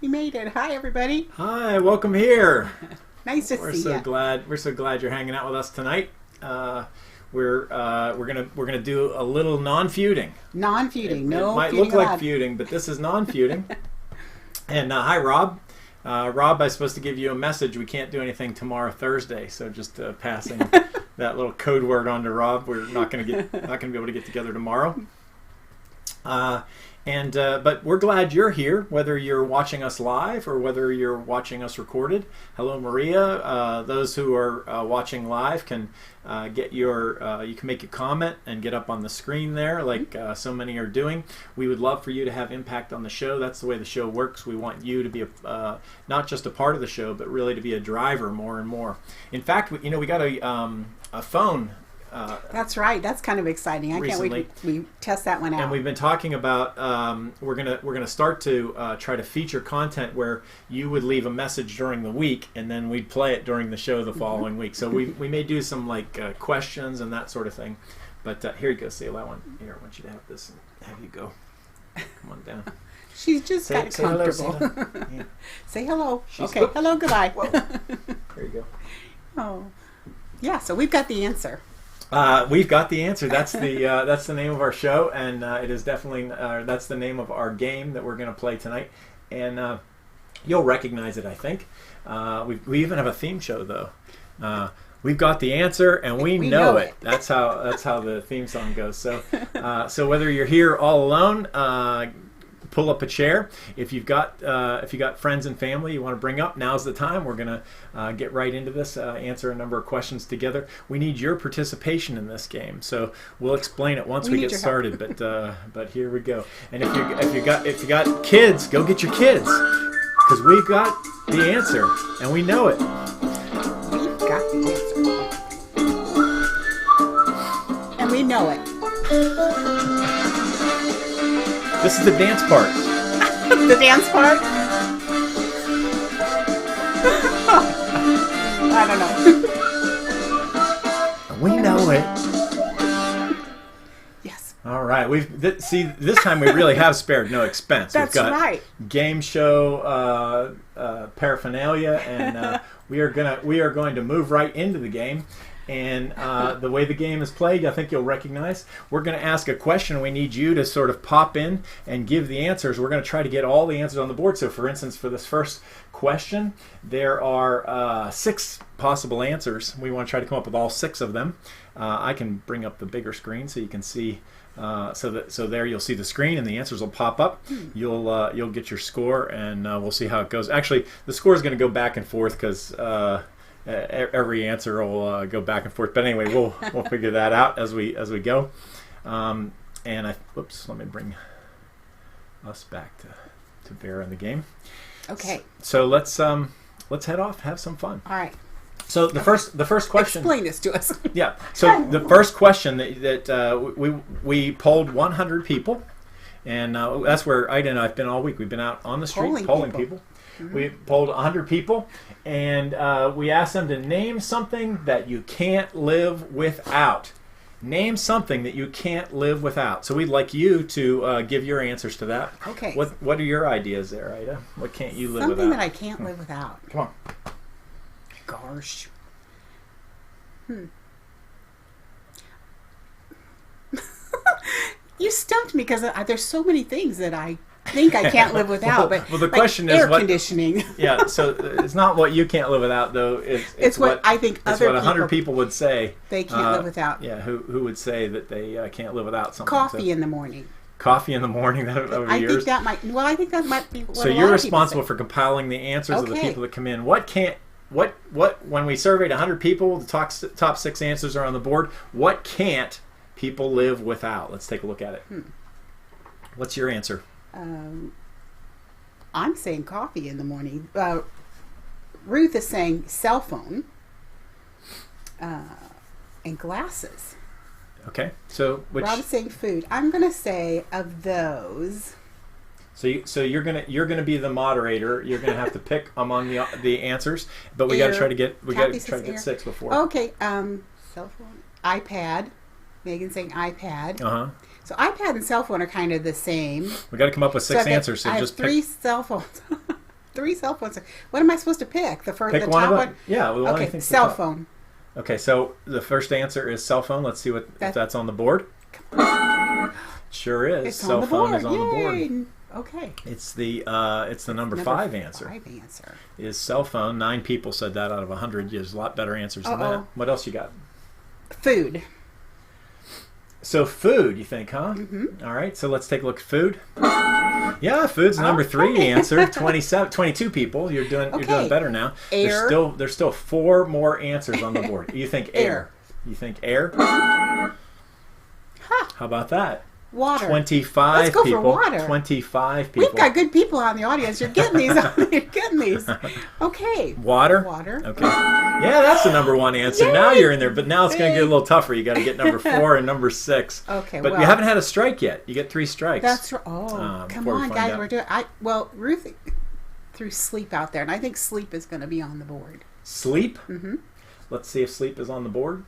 You made it. Hi, everybody. Hi, welcome here. Nice to see you. We're so glad you're hanging out with us tonight. We're gonna do a little non-feuding. Non-feuding. It might look like feuding, but this is non-feuding. And hi, Rob. Rob, I'm supposed to give you a message. We can't do anything tomorrow, Thursday. So just passing that little code word on to Rob. We're not gonna be able to get together tomorrow. But we're glad you're here, whether you're watching us live or whether you're watching us recorded. Hello, Maria. Those who are watching live can get you can make a comment and get up on the screen there, like so many are doing. We would love for you to have impact on the show. That's the way the show works. We want you to be not just a part of the show, but really to be a driver more and more. In fact, we got a phone. That's right. That's kind of exciting. I can't wait we test that one out. And we've been talking about we're gonna start to try to feature content where you would leave a message during the week and then we'd play it during the show the following week. So we may do some like questions and that sort of thing. But here you go, Selah. Here, I want you to have this and have you go. Come on down. She's just got comfortable. Hello, yeah. Say hello. Okay. Hello. Goodbye. There you go. Oh, yeah. So we've got the answer. We've got the answer. That's the name of our show, and it is definitely that's the name of our game that we're going to play tonight. And you'll recognize it, I think. We even have a theme show though. We've got the answer, and we know it. That's how the theme song goes. So whether you're here all alone. Pull up a chair. If you've got friends and family you want to bring up, now's the time. We're gonna get right into this, answer a number of questions together. We need your participation in this game, so we'll explain it once we get started. But here we go. And if you got kids, go get your kids, because we've got the answer and we know it. We've got the answer, and we know it. This is the dance part. The dance part? I don't know. We know it. Yes. All right. See, this time we really have spared no expense. That's We've got right. Game show paraphernalia, and we are going to move right into the game. And the way the game is played, I think you'll recognize. We're going to ask a question. We need you to sort of pop in and give the answers. We're going to try to get all the answers on the board. So, for instance, for this first question, there are 6 possible answers. We want to try to come up with all 6 of them. I can bring up the bigger screen so you can see. So there you'll see the screen and the answers will pop up. You'll get your score, and we'll see how it goes. Actually, the score is going to go back and forth because. Every answer will go back and forth, but anyway, we'll figure that out as we go. Let me bring us back to bear in the game. Okay. So let's head off, have some fun. All right. So the first question. Explain this to us. Yeah. So the first question that we polled 100 people, and that's where Ida and I have been all week. We've been out on the street polling people. Mm-hmm. We polled 100 people, and we asked them to name something that you can't live without. Name something that you can't live without. So we'd like you to give your answers to that. Okay. What are your ideas there, Ida? What can't you live without? Something that I can't live without. Come on. Gosh. You stumped me because there's so many things that I think I can't live without. Well, the question is air conditioning. Yeah, so it's not what you can't live without, though. It's what I think it's other what 100 people would say. They can't live without. Yeah, who would say that they can't live without something? Coffee in the morning. Coffee in the morning. That would be yours. I think that might be. What so you're responsible for compiling the answers of the people that come in. When we surveyed 100 people, the top 6 answers are on the board. What can't people live without? Let's take a look at it. What's your answer? I'm saying coffee in the morning. Ruth is saying cell phone and glasses. Okay, so Rob is saying food. I'm going to say of those. So you're gonna be the moderator. You're gonna have to pick among the answers, but we got to try to get 6 before. Okay, cell phone, iPad. Megan's saying iPad. So iPad and cell phone are kind of the same. We got to come up with 6 answers. So I just have 3 cell phones. 3 cell phones. What am I supposed to pick? The Pick top one of them. one? Yeah. Well, Okay, cell phone. Okay, so the first answer is cell phone. Let's see if that's on the board. Sure is. It's Cell on the phone board. is on the board. Okay. It's the number 5 answer. 5 answer. Is cell phone. 9 people said that out of 100. There's a lot better answers than that. What else you got? Food. So food, you think, huh? Mm-hmm. All right, so let's take a look at food. Yeah, food's number 3 answer. 22 people. You're doing better now. Air. There's still 4 more answers on the board. You think air. You think air? Huh. How about that? Water. 25 Let's go people. for water. 25 people. We've got good people on the audience. You're getting these. You're getting these. Okay. Water? Water. Okay. Yeah, that's the number 1 answer. Yay! Now you're in there, but now it's going to get a little tougher. You got to get number 4 and number 6. Okay, but you haven't had a strike yet. You get 3 strikes. That's right. Oh, come on, guys. We're doing. Ruth threw sleep out there, and I think sleep is going to be on the board. Sleep? Mm-hmm. Let's see if sleep is on the board.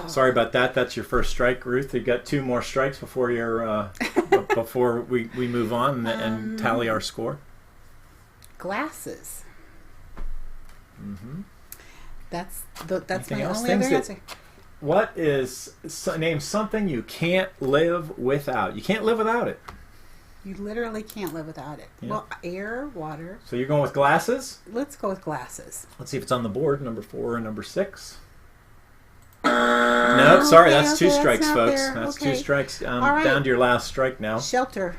Sorry about that. That's your first strike, Ruth. You got 2 more strikes before before we move on and tally our score. Glasses. Mm-hmm. That's my else? only other answer. Name something you can't live without. You can't live without it. You literally can't live without it. Yeah. Well, air, water. So you're going with glasses? Let's go with glasses. Let's see if it's on the board. Number 4 and number 6. No, sorry, that's 2 strikes, folks. That's 2 strikes. Right. Down to your last strike now. Shelter.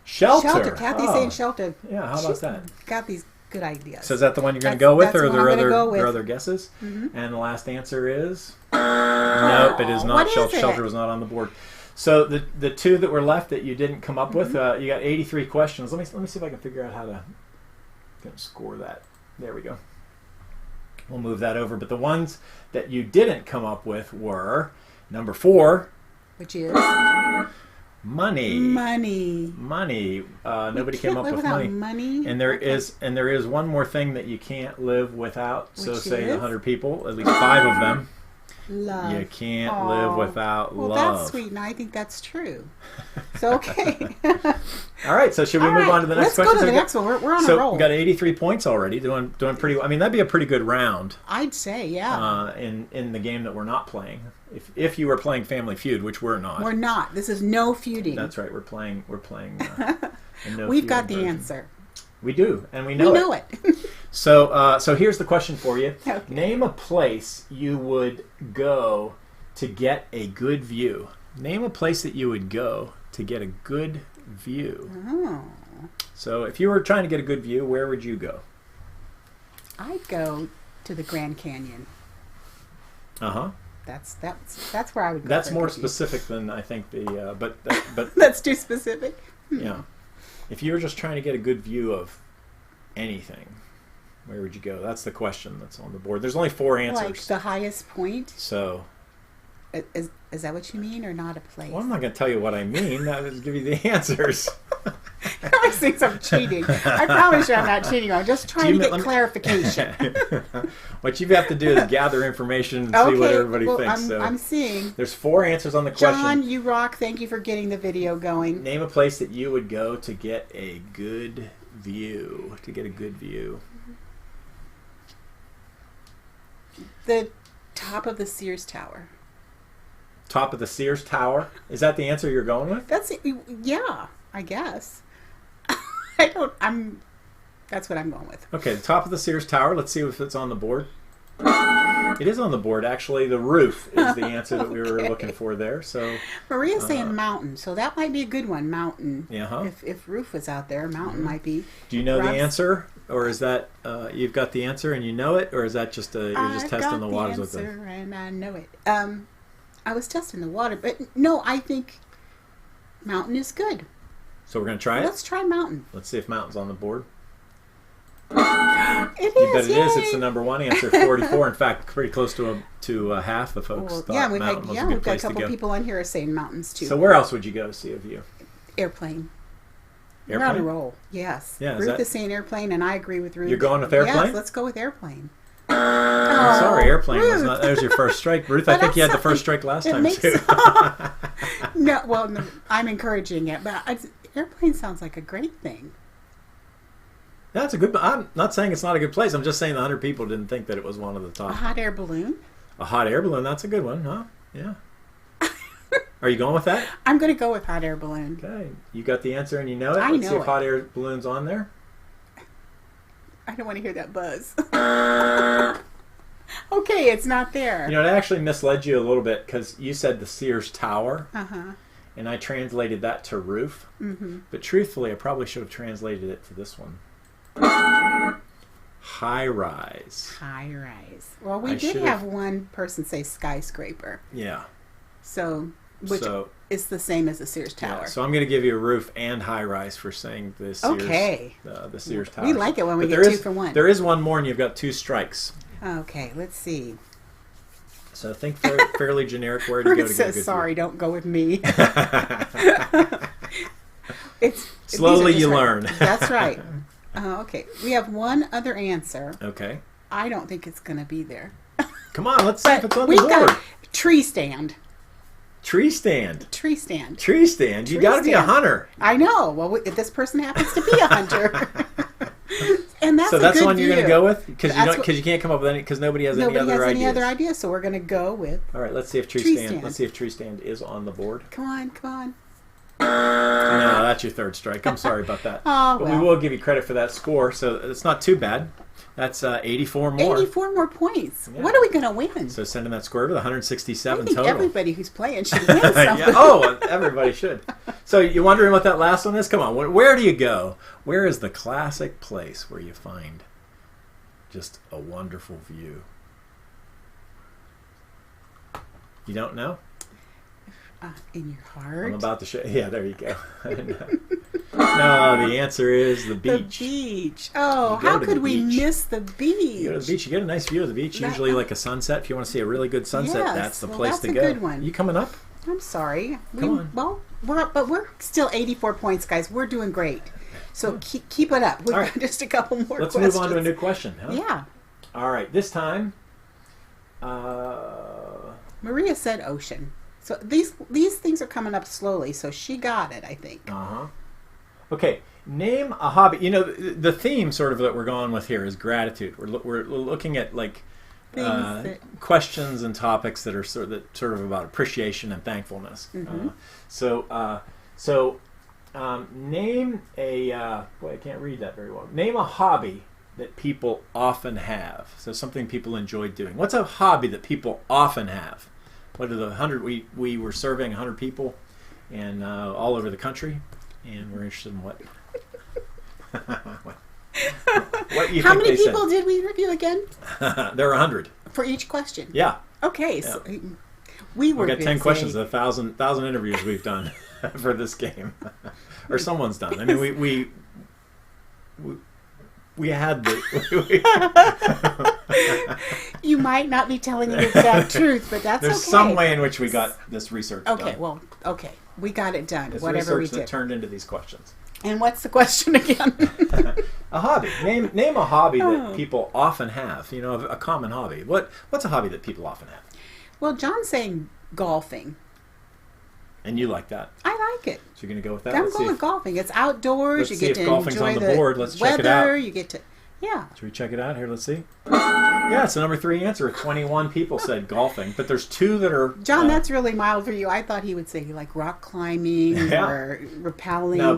Shelter. Kathy's saying shelter. Yeah, how about that? Got these good ideas. So is that the one you're going to go with, or are there other other guesses? Mm-hmm. And the last answer is nope. It is not. Shelter was not on the board. So the 2 that were left that you didn't come up with, you got 83 questions. Let me see if I can figure out how to score that. There we go. We'll move that over. But the ones that you didn't come up with were number 4, which is money. Nobody came up with money. And there is one more thing that you can't live without. So say the 100 people, at least 5 of them. Love. You can't live without love. Well, that's sweet, and I think that's true. So, okay. All right, so should we move on to the next question? Let's go to the next one. We're on a roll. So we got 83 points already, doing pretty well. I mean, that'd be a pretty good round. I'd say, yeah. In the game that we're not playing. If you were playing Family Feud, which we're not. We're not. This is no feuding. That's right. We're playing We've got the answer. We do, and we know it. So here's the question for you. Okay. Name a place you would go to get a good view. Name a place that you would go to get a good view. Oh. So if you were trying to get a good view, where would you go? I'd go to the Grand Canyon. Uh-huh. That's where I would go. That's more specific than I think but that's too specific. Yeah. If you were just trying to get a good view of anything, where would you go? That's the question that's on the board. There's only 4 answers. Like the highest point? So. Is that what you mean, or not a place? Well, I'm not going to tell you what I mean. I will give you the answers. I always think I'm cheating. I promise you I'm not cheating. I'm just trying to get clarification. What you have to do is gather information and see what everybody thinks. I'm seeing. There's 4 answers on the question. John, you rock. Thank you for getting the video going. Name a place that you would go to get a good view. The top of the Sears Tower. Top of the Sears Tower? Is that the answer you're going with? Yeah, I guess. That's what I'm going with. Okay, the top of the Sears Tower. Let's see if it's on the board. It is on the board, actually. The roof is the answer that we were looking for there. So Maria's saying mountain, so that might be a good one. Mountain. Yeah. If roof was out there, mountain might be. Do you know the answer, or is that you've got the answer and you know it, or is that just you're just testing the waters with it? I've got the answer and I know it. I was testing the water, but no, I think mountain is good. So we're going to try it? Let's try mountain. Let's see if mountain's on the board. It is. You bet it is. It's the number 1 answer, 44. In fact, pretty close to half the folks thought mountain was a good place to go. We've got a couple people on here are saying mountains too. So where else would you go to see a view? Airplane. We're on a roll. Yes. Yeah, Ruth is saying airplane, and I agree with Ruth. You're going with airplane? Yes, let's go with airplane. I'm sorry, airplane was not. There's your first strike, Ruth. I think you had the first strike last time too. No, I'm encouraging it, but airplane sounds like a great thing. That's a good. I'm not saying it's not a good place. I'm just saying the 100 people didn't think that it was one of the top. A hot air balloon? A hot air balloon. That's a good one, huh? Yeah. Are you going with that? I'm going to go with hot air balloon. Okay. You got the answer and you know it? I Let's know see if it. hot air balloon's on there. I don't want to hear that buzz. Okay, it's not there. You know, it actually misled you a little bit because you said the Sears Tower. Uh-huh. And I translated that to roof. Mm-hmm. But truthfully, I probably should have translated it to this one. High rise. High rise. Well, we did have one person say skyscraper. Yeah. So, which is the same as the Sears Tower. Yeah, so I'm going to give you a roof and high rise for saying the Sears, the Sears Tower. We like it when we get 2 for 1. There is one more, and you've got 2 strikes. Okay, let's see. So think fairly generic where to go to get a good sorry, view. don't go with me. Slowly you learn. That's right. Okay, we have one other answer. Okay. I don't think it's going to be there. Come on, let's see if it's on the board. Tree stand. Tree stand. Tree stand. Tree stand. You got to be a hunter. I know. Well, this person happens to be a hunter. And that's so that's a good one you're going to go with because you can't come up with any because nobody has any other ideas. So we're going to go with. All right, let's see if tree stand. Let's see if tree stand is on the board. Come on. No, that's your 3rd strike. I'm sorry about that. Oh, but we will give you credit for that score, so it's not too bad. That's 84 more. 84 more points. Yeah. What are we going to win? So send in that score over the 167 I think total. Everybody who's playing should win something. Yeah. Oh, everybody should. So you're wondering what that last one is? Come on, where do you go? Where is the classic place where you find just a wonderful view? You don't know? In your heart? I'm about to show. Yeah, there you go. No, the answer is the beach. The beach. Oh, how could we miss the beach? You go to the beach. You get a nice view of the beach. Usually, like a sunset. If you want to see a really good sunset, that's the place to go. That's a good one. You coming up? I'm sorry. Come on. Well, we're still 84 points, guys. We're doing great. So keep it up. We've got just a couple more questions. Let's move on to a new question. Huh? Yeah. All right. This time, Maria said ocean. So these things are coming up slowly. So she got it, I think. Uh-huh. Okay. Name a hobby. You know, the theme sort of that we're going with here is gratitude. We're looking at like questions and topics that are sort of about appreciation and thankfulness. Mm-hmm. Name a boy, I can't read that very well. Name a hobby that people often have. So something people enjoy doing. What's a hobby that people often have? What are the 100? We were surveying 100 people, and all over the country, and we're interested in what. What you How think many they people said. did we review again? There are 100 for each question. Yeah. Okay, yeah. So we got busy. 10 questions, 1,000 interviews we've done for this game, or someone's done. I mean, we had the. You might not be telling the exact truth, but that's There's some way in which we got this research done. Okay, we got it done. This whatever we research did. that turned into these questions. And what's the question again? A hobby. Name a hobby that people often have. You know, a common hobby. What's a hobby that people often have? Well, John's saying golfing. And you like that? I like it. So you're going to go with that? I'm going with golfing. It's outdoors. You get to enjoy the board. Let's weather. Check it out. You get to, yeah. Should we check it out? Here, let's see. Yeah, it's the number 3 answer. 21 people said golfing, but there's 2 that are... John, that's really mild for you. I thought he would say like rock climbing or rappelling. No,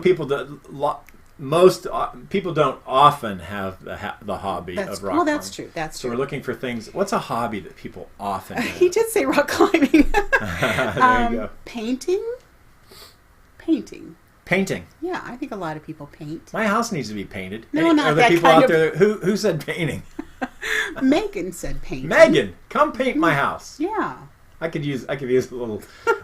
most people don't often have the hobby of rock climbing. Well, that's true. So we're looking for things... What's a hobby that people often have? He did say rock climbing. There you go. Painting. Painting. Yeah, I think a lot of people paint. My house needs to be painted. No, not Are there that people kind out there who said painting? Megan said painting. Megan, come paint my house. Yeah. I could use a little.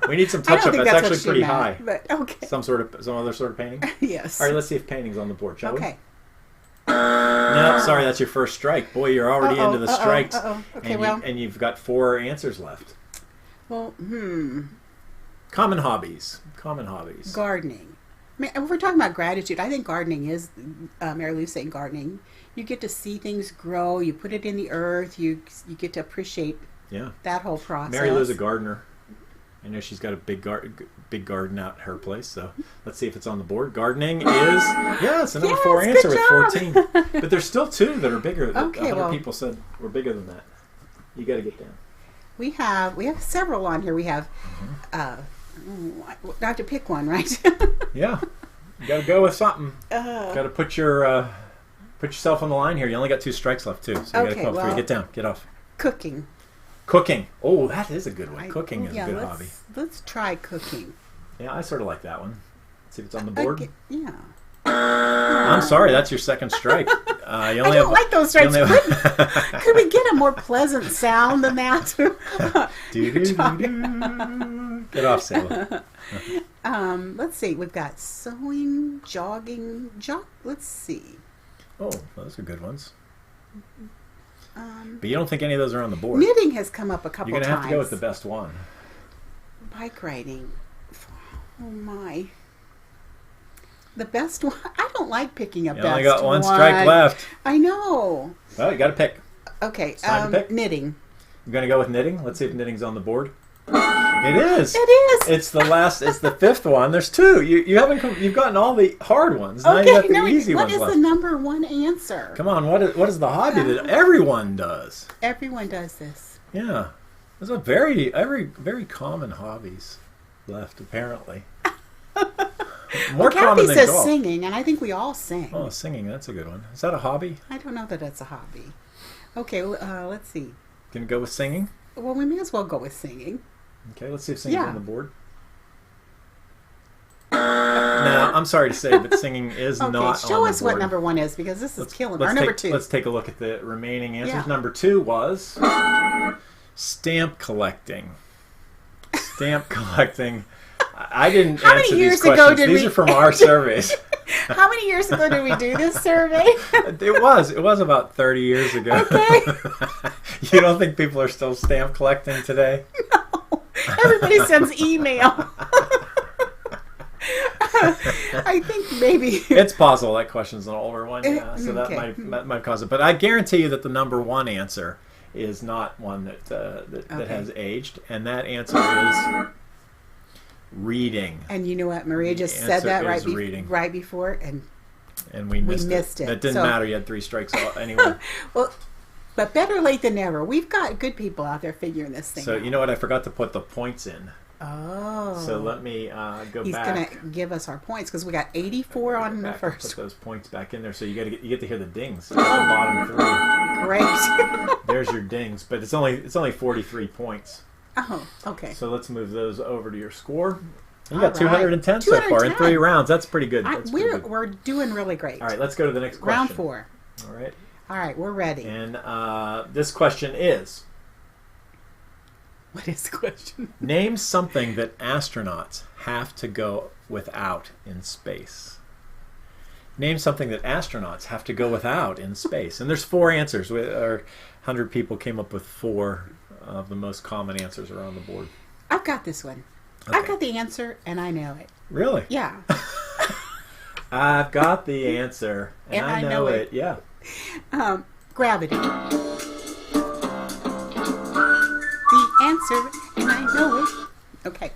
We need some touch up. That's actually pretty high. But okay. Some other sort of painting. Yes. All right, let's see if painting's on the board, shall we? Okay. No, sorry, that's your first strike. Boy, you're already into the strikes. Okay, and you've got 4 answers left. Well, Common hobbies. Gardening. I mean, if we're talking about gratitude, I think gardening is, Mary Lou's saying gardening. You get to see things grow. You put it in the earth. You get to appreciate that whole process. Mary Lou's a gardener. I know she's got a big garden out at her place, so let's see if it's on the board. Gardening is, yeah, it's a number 4 answer with 14. But there's still 2 that are bigger. Okay, 100 people said we're bigger than that. You got to get down. We have several on here. We have, I have to pick one, right? Yeah, you got to go with something. Got to put yourself on the line here. You only got 2 strikes left too, so you got to come up 3. Get down, get off. Cooking. Cooking. Oh, that is a good one. Cooking is a good hobby. Let's try cooking. Yeah, I sort of like that one. Let's see if it's on the board. Yeah. I'm sorry, that's your second strike. I don't like those strikes. Could we get a more pleasant sound than that? Get off, Sailor. Let's see. We've got sewing, jogging, let's see. Oh, those are good ones. But you don't think any of those are on the board. Knitting has come up a couple times. You're going to have to go with the best one. Bike riding. Oh, my. The best one? I don't like picking a best one. You only got 1 strike left. I know. Well, you got to pick. Okay. It's time to pick. Knitting. You're going to go with knitting? Let's see if knitting's on the board. It is. It is. It's the 5th one. There's 2. You've gotten all the hard ones. Now you got the easy ones left. What is the number 1 answer? Come on. What is the hobby that everyone does? Everyone does this. Yeah. There's a very common hobbies left apparently. More common Kathy than says golf. Singing, and I think we all sing. Oh, singing. That's a good one. Is that a hobby? I don't know that it's a hobby. Okay. Let's see. Can you go with singing? Well, we may as well go with singing. Okay, let's see if singing's on the board. Now, I'm sorry to say, but singing is not on the board. Show us what number 1 is, because this is killing me. Or number 2. Let's take a look at the remaining answers. Yeah. Number 2 was stamp collecting. Stamp collecting. I didn't answer these questions. These are from our surveys. How many years ago did we do this survey? It was about 30 years ago. Okay. You don't think people are still stamp collecting today? No. Everybody sends email. I think maybe it's possible that question's an older one, yeah. So that might cause it. But I guarantee you that the number 1 answer is not one that has aged, and that answer is reading. And you know what? Maria just said that right before, and we missed it. That didn't matter. You had 3 strikes anyway. Well, but better late than never. We've got good people out there figuring this thing out. You know what? I forgot to put the points in. Oh. So let me go back. He's going to give us our points because we got 84 on the first. Put those points back in there, so you get to hear the dings. The bottom 3. Great. There's your dings, but it's only 43 points. Oh, okay. So let's move those over to your score. You got 210 so far in 3 rounds. That's pretty good. We're doing really great. All right, let's go to the next question. Round 4. All right, we're ready. And this question is... What is the question? Name something that astronauts have to go without in space. Name something that astronauts have to go without in space. And there's 4 answers. 100 people came up with 4 of the most common answers are on the board. I've got this one. Okay. I've got the answer, and I know it. Really? Yeah. I've got the answer, and I know it. Yeah. Gravity. The answer, and I know it. Okay.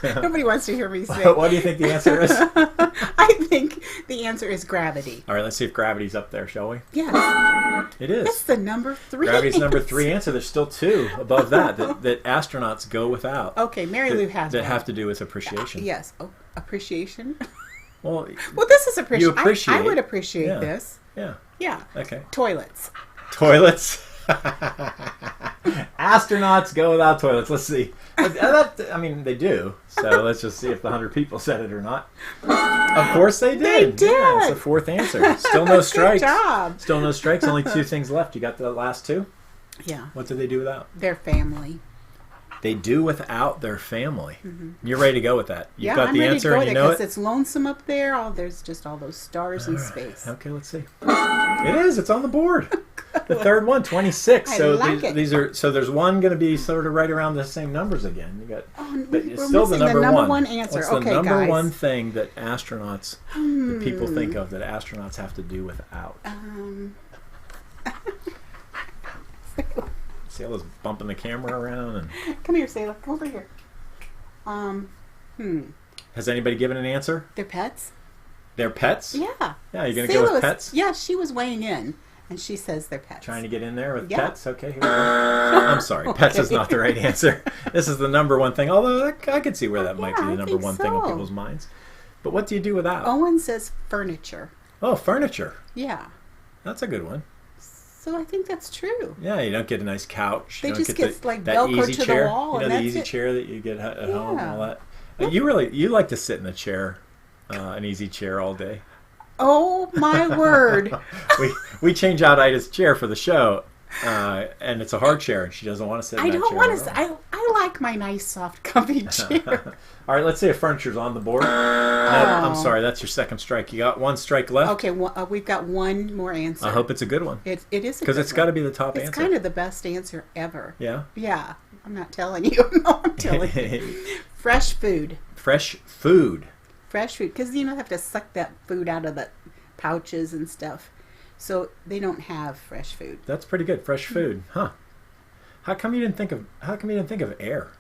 Nobody wants to hear me say. What do you think the answer is? I think the answer is gravity. All right, let's see if gravity's up there, shall we? Yes. It is. That's the number 3. Gravity's number 3 answer. There's still 2 above that astronauts go without. Okay, Mary Lou has that one. have to do with appreciation. Yes. Oh, appreciation? Well, this is appreciation. You appreciate. I would appreciate this. Yeah. Yeah. Okay. Toilets. Astronauts go without toilets. Let's see. They do. So let's just see if the 100 people said it or not. Of course they did. They did. Yeah, it's the 4th answer. Still no strikes. Good job. Still no strikes. Only 2 things left. You got the last 2? Yeah. What do they do without? Their family. They do without their family. Mm-hmm. You're ready to go with that. You've got I'm the ready answer to go and you know it? because it's lonesome up there. There's just all those stars in space. Okay, let's see. It is. It's on the board. The 3rd one, 26. So there's one going to be sort of right around the same numbers again. You got, but it's still the number 1 answer. What's the number 1 thing that astronauts, that people think of that astronauts have to do without? Sayla's bumping the camera around. And Come here, Sayla. Come over here. Has anybody given an answer? They're pets? They're pets? Yeah. Yeah, you're going to go with pets? Yeah, she was weighing in, and she says they're pets. Trying to get in there with Yeah. pets? Okay, here we go. I'm sorry. Pets is not the right answer. This is the number one thing, although I could see where that might be the number one thing on people's minds. But what do you do without? Owen says furniture. Oh, furniture. Yeah. That's a good one. So I think that's true. Yeah, you don't get a nice couch. They you don't just get get like that Velcro easy to chair. the wall, You and know, the that's easy it. chair that you get at home and all Yeah. that. You like to sit in a chair, an easy chair all day. Oh my word! we change out Ida's chair for the show, and it's a hard chair, and she doesn't want to sit in I that don't chair. want to. I like my nice, soft, comfy chair. All right, let's say if furniture's on the board. No, I'm sorry, that's your second strike. You got one strike left. Okay, we've got one more answer. I hope it's a good one. It is because it's got to be the top It's answer. kind of the best answer ever. Yeah. Yeah, I'm not telling you. No, I'm telling you. Fresh food. Fresh food. Fresh food, because you don't have to suck that food out of the pouches and stuff, so they don't have fresh food. That's pretty good. Fresh food, huh? How come you didn't think of air?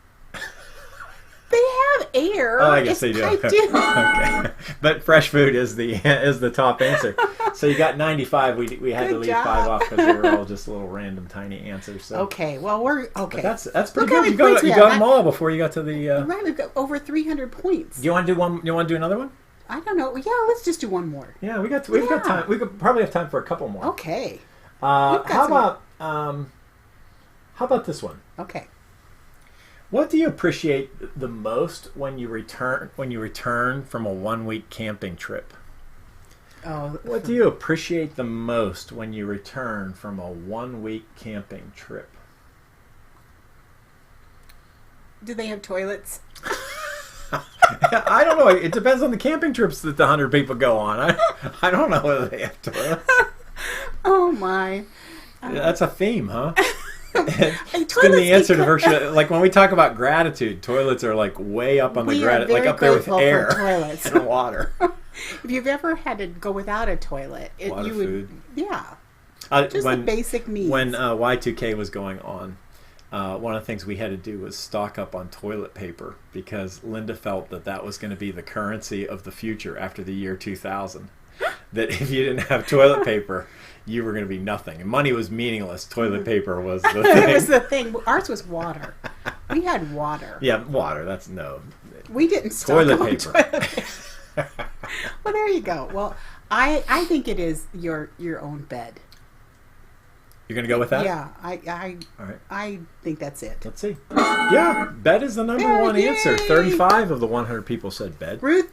They have air. Oh, I guess they do. Okay, but fresh food is the top answer. So you got 95. We had to Good leave job. 5 off because they were all just little random tiny answers. So. Okay, well we're okay. But that's pretty Look how good. many You points we got have. them all before you got to the. Right, we've got over 300 points. Do you want to do one? You want to do another one? I don't know. Yeah, let's just do one more. Yeah, we've got time. We could probably have time for a couple more. Okay. How about this one? Okay. What do you appreciate the most when you return from a 1-week camping trip? Oh. What do you appreciate the most when you return from a 1-week camping trip? Do they have toilets? I don't know. It depends on the camping trips that the 100 people go on. I don't know whether they have toilets. Oh my. That's a theme, huh? It's Toilets been the answer to become- virtually, like when we talk about gratitude, toilets are like way up on the gratitude, like up there with air toilets and water. If you've ever had to go without a toilet, Water, you would, food. yeah, just when, the basic needs. When Y2K was going on, one of the things we had to do was stock up on toilet paper because Linda felt that was going to be the currency of the future after the year 2000. That if you didn't have toilet paper, you were going to be nothing. And money was meaningless. Toilet paper was the thing. It was the thing. Ours was water. We had water. Yeah, water. That's no. We didn't stock Toilet up on paper. toilet paper. Well, there you go. Well, I think it is your own bed. You're going to go with that? Yeah, All right. I think that's it. Let's see. Yeah, bed is the number one Yay! answer. 35 of the 100 people said bed. Ruth,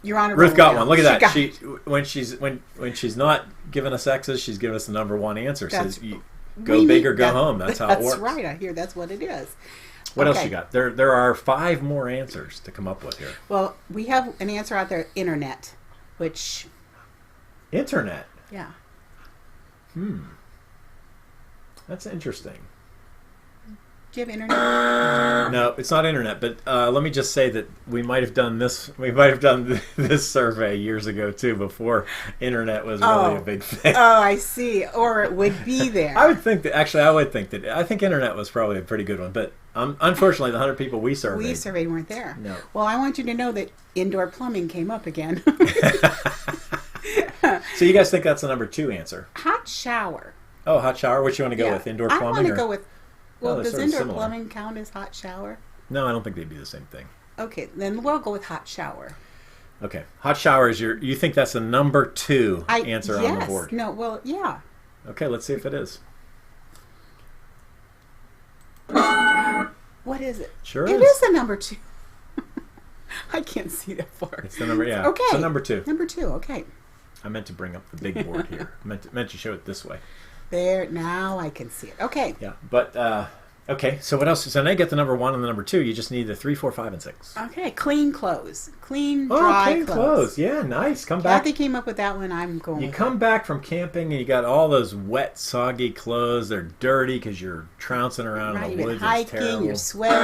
you're on a Ruth roll got now. one. Look at that. got- She when she's not giving us X's, she's giving us the number one answer. That's- Says you we go big need or go that- home. That's how it works. That's right. I hear that's what it is. What else Okay. you got? There are 5 more answers to come up with here. Well, we have an answer out there, internet, which, Internet. yeah. That's interesting. Do you have internet? No, it's not internet. But let me just say that we might have done this. We might have done this survey years ago too, before internet was really a big thing. Oh, I see. Or it would be there. I would think that I think internet was probably a pretty good one, but unfortunately, the 100 people we surveyed weren't there. No. Well, I want you to know that indoor plumbing came up again. So you guys think that's the number 2 answer? Hot shower. Oh, hot shower. What you want to go Yeah. with? Indoor I plumbing? want to or? go with. Well, they're does sort of indoor similar. plumbing count as hot shower? No, I don't think they'd be the same thing. Okay, then we'll go with hot shower. Okay, hot shower is you think that's the number 2 answer on the board? No, well, yeah. Okay, let's see if it is. What is it? Sure It is the number 2. I can't see that far. It's the number, yeah. Okay. So number 2. Number 2, okay. I meant to bring up the big board here. I meant to show it this way. There, now I can see it. Okay. Yeah, but okay. So what else? So now you get the number 1 and the number 2. You just need the 3, 4, 5, and 6. Okay, clean clothes. Clean, dry clean clothes. Yeah, nice. Come back. Kathy came up with that one. I'm going You with come back from camping and you got all those wet, soggy clothes. They're dirty because you're trouncing around Right, in you've the been woods. hiking, It's terrible. you're sweating.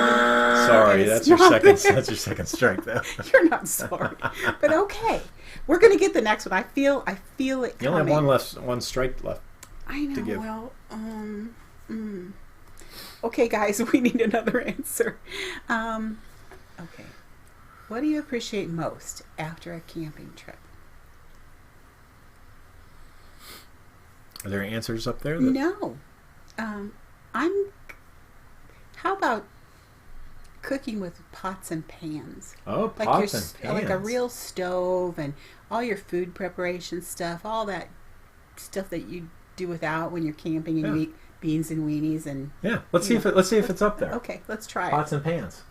Sorry, and that's it's your not second. there. That's your second strike, though. You're not sorry, but okay. We're gonna get the next one. I feel it. You only coming. have one strike left. I know. to give. Well, Okay, guys, we need another answer. Okay. What do you appreciate most after a camping trip? Are there answers up there? No. I'm. How about cooking with pots and pans? Oh, Like pots and pans. like a real stove and all your food preparation stuff, all that stuff that you do without when you're camping and you eat beans and weenies and. Yeah, let's see if it's up there. Okay, let's try it. Pots and pans.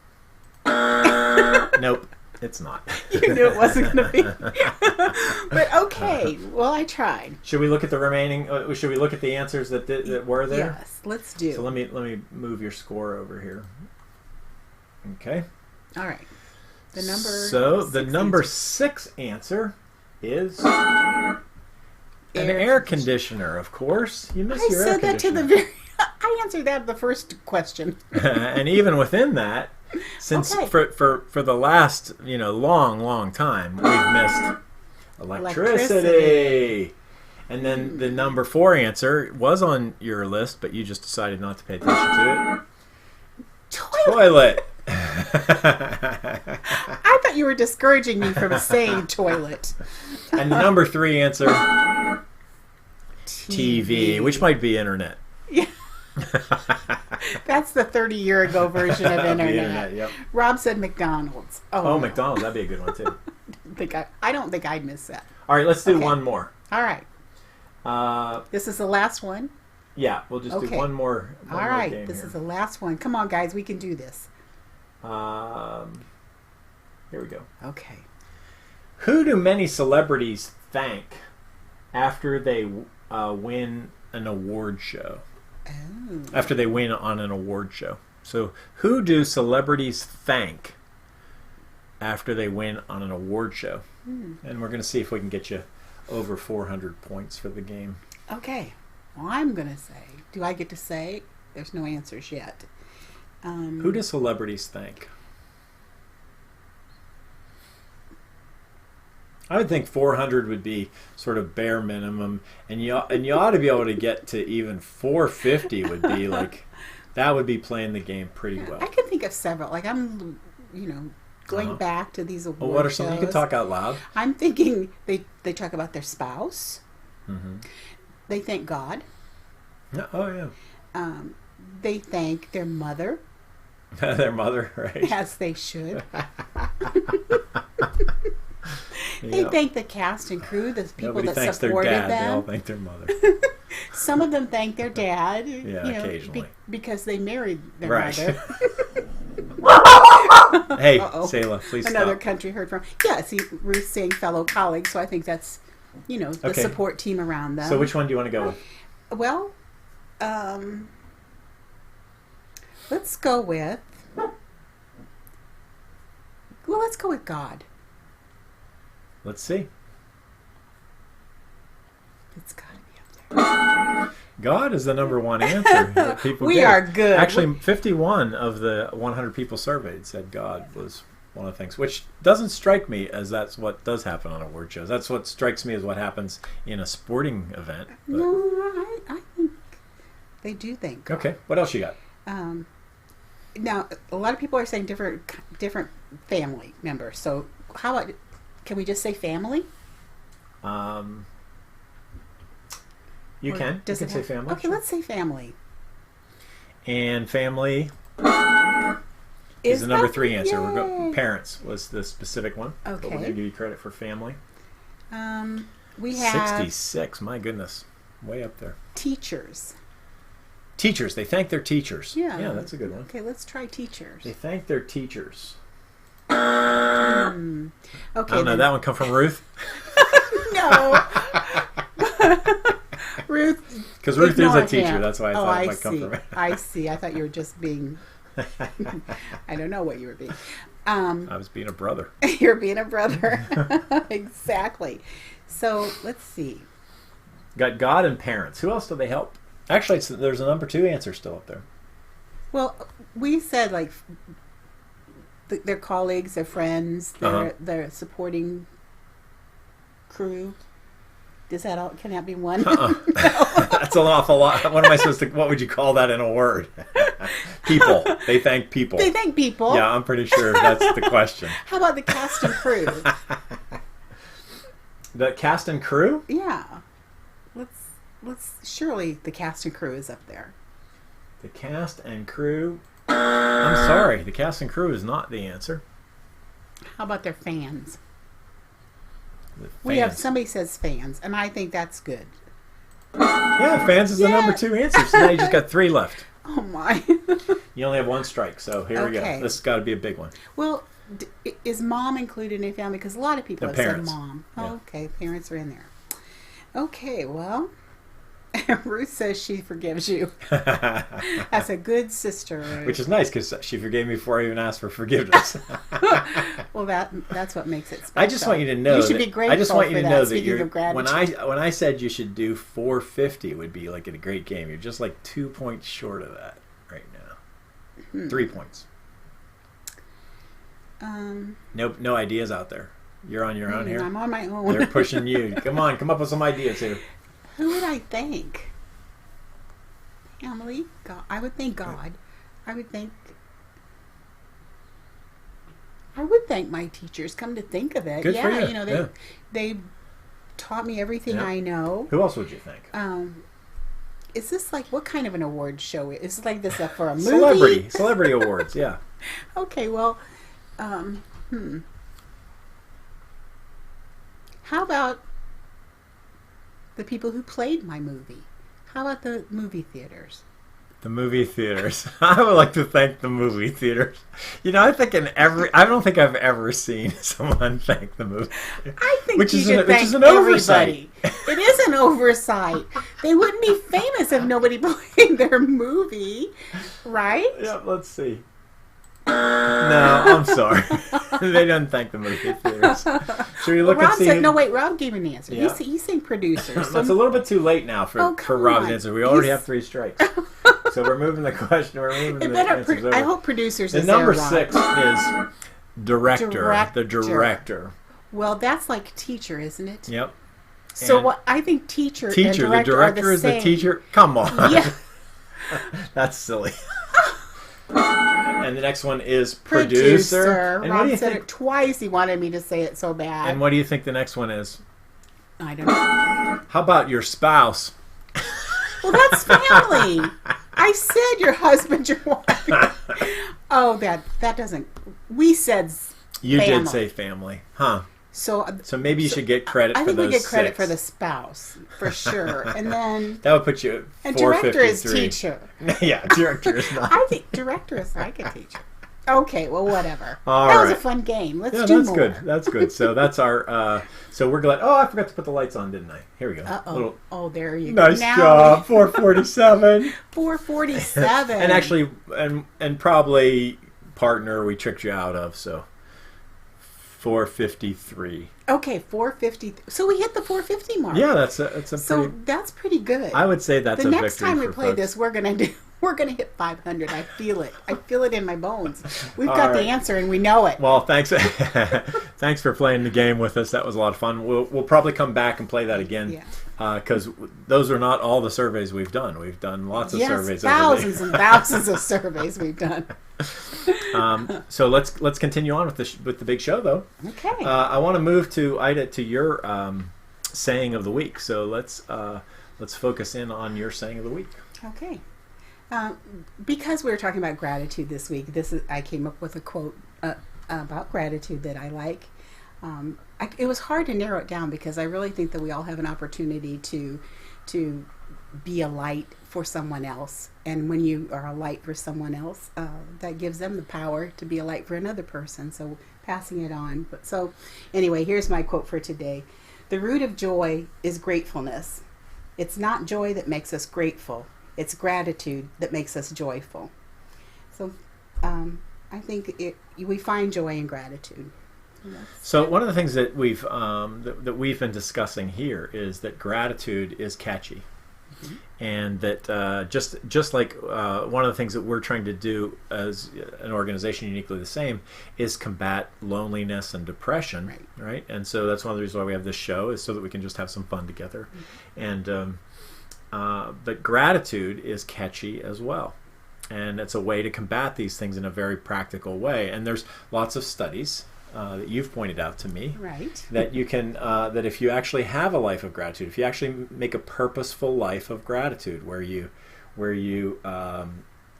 Nope, it's not. You knew it wasn't going to be. But okay, well, I tried. Should we look at the remaining? Should we look at the answers that were there? Yes, let's do. So let me move your score over here. Okay. All right. The number 6 answer is an air conditioner, of course. You missed your air conditioner. I said that to the very. I answered that the first question. And even within that, since for the last long time we've missed electricity. And then the number 4 answer was on your list, but you just decided not to pay attention to it. Toilet. I thought you were discouraging me from saying toilet. And the number 3 answer, TV, which might be internet. Yeah. That's the 30-year ago version of internet. Yep. Rob said McDonald's. Oh, McDonald's. That'd be a good one, too. I don't think I'd miss that. All right, let's do one more. All right. This is the last one? Yeah, we'll just do one more. All right, this is the last one. Come on, guys, we can do this. Here we go. Okay. Who do many celebrities thank after they win an award show? Oh. After they win on an award show. So who do celebrities thank after they win on an award show? And we're going to see if we can get you over 400 points for the game. Okay. Well, I'm going to say, do I get to say? There's no answers yet. Who do celebrities thank? I would think 400 would be sort of bare minimum, and you ought to be able to get to even 450 would be like, that would be playing the game pretty well. I can think of several. Like I'm, going back to these award what are some? shows. You can talk out loud. I'm thinking they talk about their spouse. Mm-hmm. They thank God. Oh yeah. They thank their mother. Their mother, right? As they should. They thank the cast and crew, the people that supported them. They all thank their mother. Some of them thank their dad. Yeah, occasionally. Because they married their mother. Hey, Selah, please Another stop. country heard from. Yeah, see, Ruth's saying fellow colleagues, so I think that's, the support team around them. So which one do you want to go with? Well, let's go with... Well, let's go with God. Let's see. It's got to be up there. God is the number 1 answer that people We get. are good. Actually, 51 of the 100 people surveyed said God was one of the things, which doesn't strike me as that's what does happen on award shows. That's what strikes me as what happens in a sporting event. But. No, I think they do thank God. Okay, what else you got? Now, a lot of people are saying different family members. So how about, can we just say family? You can say family. Okay, let's say family. And family is the number 3 answer. Parents was the specific one. Okay. But we're going to give you credit for family. We have 66. My goodness. Way up there. Teachers. Teachers. They thank their teachers. Yeah, that's a good one. Okay, let's try teachers. They thank their teachers. Okay. I don't know. That one come from Ruth? No. Ruth. Because Ruth is a teacher. Him. That's why I thought it might come from her. I see. I thought you were just being... I don't know what you were being. I was being a brother. You're being a brother. Exactly. So, let's see. Got God and parents. Who else do they help? Actually, there's a number 2 answer still up there. Well, we said like their colleagues, their friends, their supporting crew. Does that all? Can that be one? No. That's an awful lot. What am I supposed to? What would you call that in a word? People. They thank people. They thank people. Yeah, I'm pretty sure that's the question. How about the cast and crew? The cast and crew? Yeah. Let's surely the cast and crew is up there. The cast and crew. I'm sorry, the cast and crew is not the answer. How about their fans? The We have fans. somebody says fans, and I think that's good. Yeah, fans is the number 2 answer. So now you just got 3 left. Oh my. You only have 1 strike, so here we go. Okay. This has got to be a big one. Well, is mom included in a family? Because a lot of people The have parents. said mom. Yeah. Oh, okay, parents are in there. Okay, well, Ruth says she forgives you. That's a good sister, Ruth. Which is nice because she forgave me before I even asked for forgiveness. Well, that's what makes it special. I just want you to know. You should that, be grateful I just want you for to that, know that speaking you're of gratitude. when I said you should do 450 would be like a great game. You're just like 2 points short of that right now. 3 points. No ideas out there. You're on your own here. I'm on my own. They're pushing you. Come on, come up with some ideas here. Who would I thank? Family? God. I would thank God. I would thank my teachers. Come to think of it, Good for you. You know, they taught me everything I know. Who else would you think? Is this like what kind of an award show? Is it like this for a movie? Celebrity awards. Yeah. Okay, well, how about the people who played my movie? How about the movie theaters? The movie theaters. I would like to thank the movie theaters. You know, I don't think I've ever seen someone thank the movie. I think which you is should an thank oversight. everybody. It is an oversight. They wouldn't be famous if nobody played their movie, right? Yeah, let's see. No, I'm sorry. They don't thank the movie theaters. Should we look Rob and see? said, no, wait, Rob gave an answer. Yeah. He's saying producers. It's a little bit too late now for Rob's on. answer. We already have 3 strikes. So we're moving the question. We're moving the answers over. I hope producers The is number there, Rob. 6 is director. The director. Well, that's like teacher, isn't it? Yep. So And what I think teacher and the director director are is same. the teacher. Come on. Yeah. That's silly. And the next one is producer. And what Rob do you said think? it twice. He wanted me to say it so bad. And what do you think the next one is? I don't know. How about your spouse? Well, that's family. I said your husband, your wife. Oh, that doesn't. We said You family. did say family, huh? So maybe you should get credit I for think those we get credit 6. for the spouse for sure, and then That would put you at and director is 453. teacher. Yeah, director is not. I think director is like a teacher. Okay, well, whatever. All that was right. a fun game. Let's Yeah, do that's more. good. That's good. So that's our. So we're glad. Oh, I forgot to put the lights on, didn't I? Here we go. Uh-oh. Oh, there you go. Nice job. 447. 447. And actually, and probably partner we tricked you out of. So 453. Okay, 450. So we hit the 450 mark. Yeah, that's a So pretty. that's pretty good. I would say that's the a next victory time we for play folks. this, we're gonna hit 500. I feel it. I feel it in my bones. We've All got right. the answer and we know it. Well, thanks. Thanks for playing the game with us. That was a lot of fun. We'll probably come back and play that again. Yeah. Because those are not all the surveys we've done. We've done lots of Yes, surveys. thousands and thousands of surveys we've done. So let's continue on with the big show, though. Okay. I want to move to Ida to your saying of the week. So let's focus in on your saying of the week. Okay. Because we were talking about gratitude this week, I came up with a quote about gratitude that I like. It was hard to narrow it down because I really think that we all have an opportunity to be a light for someone else. And when you are a light for someone else, that gives them the power to be a light for another person. So passing it on. So anyway, here's my quote for today. The root of joy is gratefulness. It's not joy that makes us grateful. It's gratitude that makes us joyful. So I think we find joy in gratitude. So one of the things that we've been discussing here is that gratitude is catchy, and that just like one of the things that we're trying to do as an organization, uniquely the same, is combat loneliness and depression, right? And so that's one of the reasons why we have this show, is so that we can just have some fun together, and but gratitude is catchy as well. And it's a way to combat these things in a very practical way. And there's lots of studies that you've pointed out to me, Right. that you can that if you actually have a life of gratitude, if you actually make a purposeful life of gratitude, where you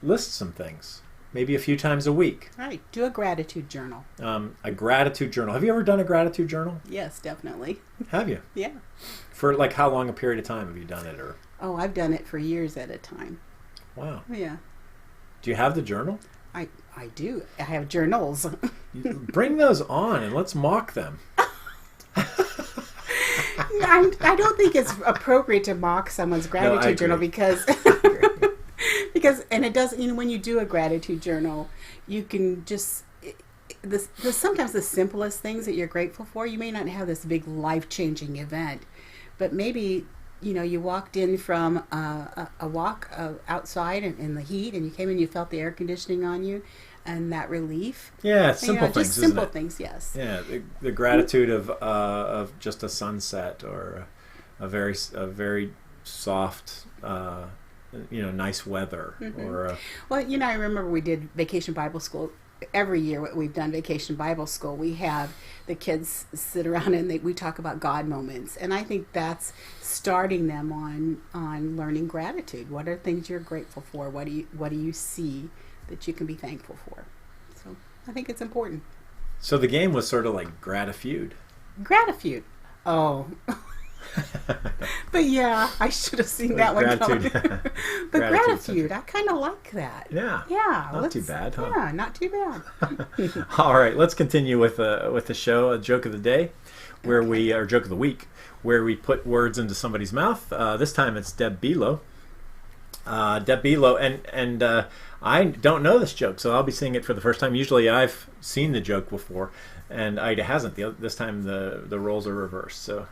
list some things, maybe a few times a week. Right. Do a gratitude journal. A gratitude journal. Have you ever done a gratitude journal? Yes, definitely. Have you? Yeah. For like how long a period of time have you done it? Or Oh, I've done it for years at a time. wow. Yeah. Do you have the journal? I do. I have journals. Bring those on and let's mock them. I don't think it's appropriate to mock someone's gratitude journal because and it does, when you do a gratitude journal, you can just sometimes the simplest things that you're grateful for, you may not have this big life-changing event, but maybe you walked in from a walk outside in the heat, and you came in, you felt the air conditioning on you, and that relief. Yeah, it's simple things, just isn't simple it? things, yes. Yeah, the gratitude of just a sunset, or a very soft, nice weather, or Well, I remember we did Vacation Bible School. Every year we've done Vacation Bible School, we have the kids sit around and we talk about God moments, and I think that's starting them on learning gratitude. What are things you're grateful for? What do you see that you can be thankful for? So I think it's important. So the game was sort of like Gratitude. Gratitude. Oh. But yeah, I should have seen that one coming. But gratitude, I kind of like that. Yeah. Yeah. Not too bad, huh? Yeah, not too bad. All right, let's continue with the show, a joke of the day, or joke of the week, where we put words into somebody's mouth. This time it's Deb Bilo. Deb Bilo, and I don't know this joke, so I'll be seeing it for the first time. Usually I've seen the joke before, and Ida hasn't. This time the roles are reversed. So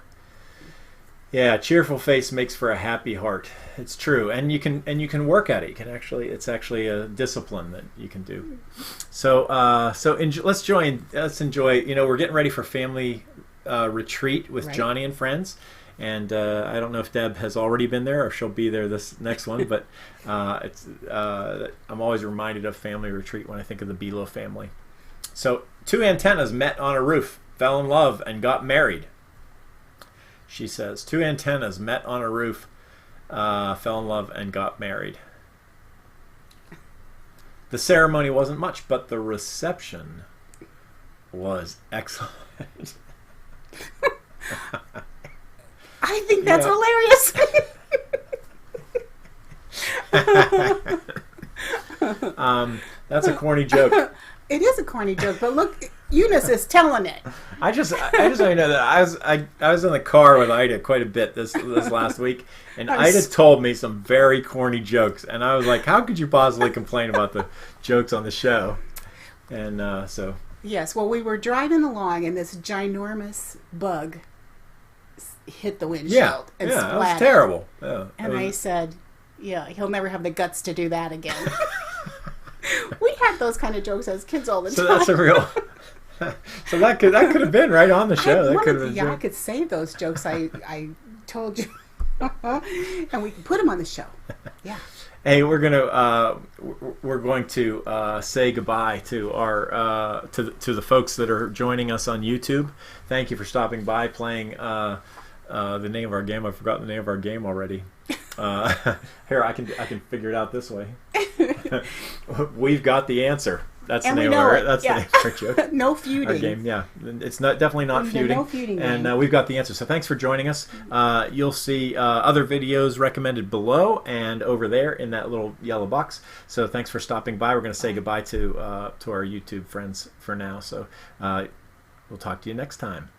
yeah, a cheerful face makes for a happy heart. It's true, and you can work at it. It's actually a discipline that you can do. So let's enjoy. We're getting ready for family retreat with Right. Johnny and friends. And I don't know if Deb has already been there or if she'll be there this next one, but I'm always reminded of family retreat when I think of the Bilo family. So, two antennas met on a roof, fell in love, and got married. She says, two antennas met on a roof, fell in love, and got married. The ceremony wasn't much, but the reception was excellent. I think that's hilarious. That's a corny joke. It is a corny joke, but look, Eunice is telling it. I just want to know that I was in the car with Ida quite a bit this last week, and Ida told me some very corny jokes, and I was like, how could you possibly complain about the jokes on the show? And so yes, well, we were driving along, and this ginormous bug hit the windshield and it was splattered. terrible. Yeah, and I said, yeah, he'll never have the guts to do that again. We had those kind of jokes as kids all the time. So that's a real. So that could have been right on the show. I could save those jokes. I told you, and we can put them on the show. Yeah. Hey, we're going to say goodbye to our to the folks that are joining us on YouTube. Thank you for stopping by, playing the name of our game. I've forgotten the name of our game already. Here, I can figure it out this way. We've got the answer. That's the name of our. That's the name of our joke. No feuding. Our game, yeah. It's definitely not feuding. No feuding. And we've got the answer. So thanks for joining us. You'll see other videos recommended below and over there in that little yellow box. So thanks for stopping by. We're going to say goodbye to our YouTube friends for now. So we'll talk to you next time.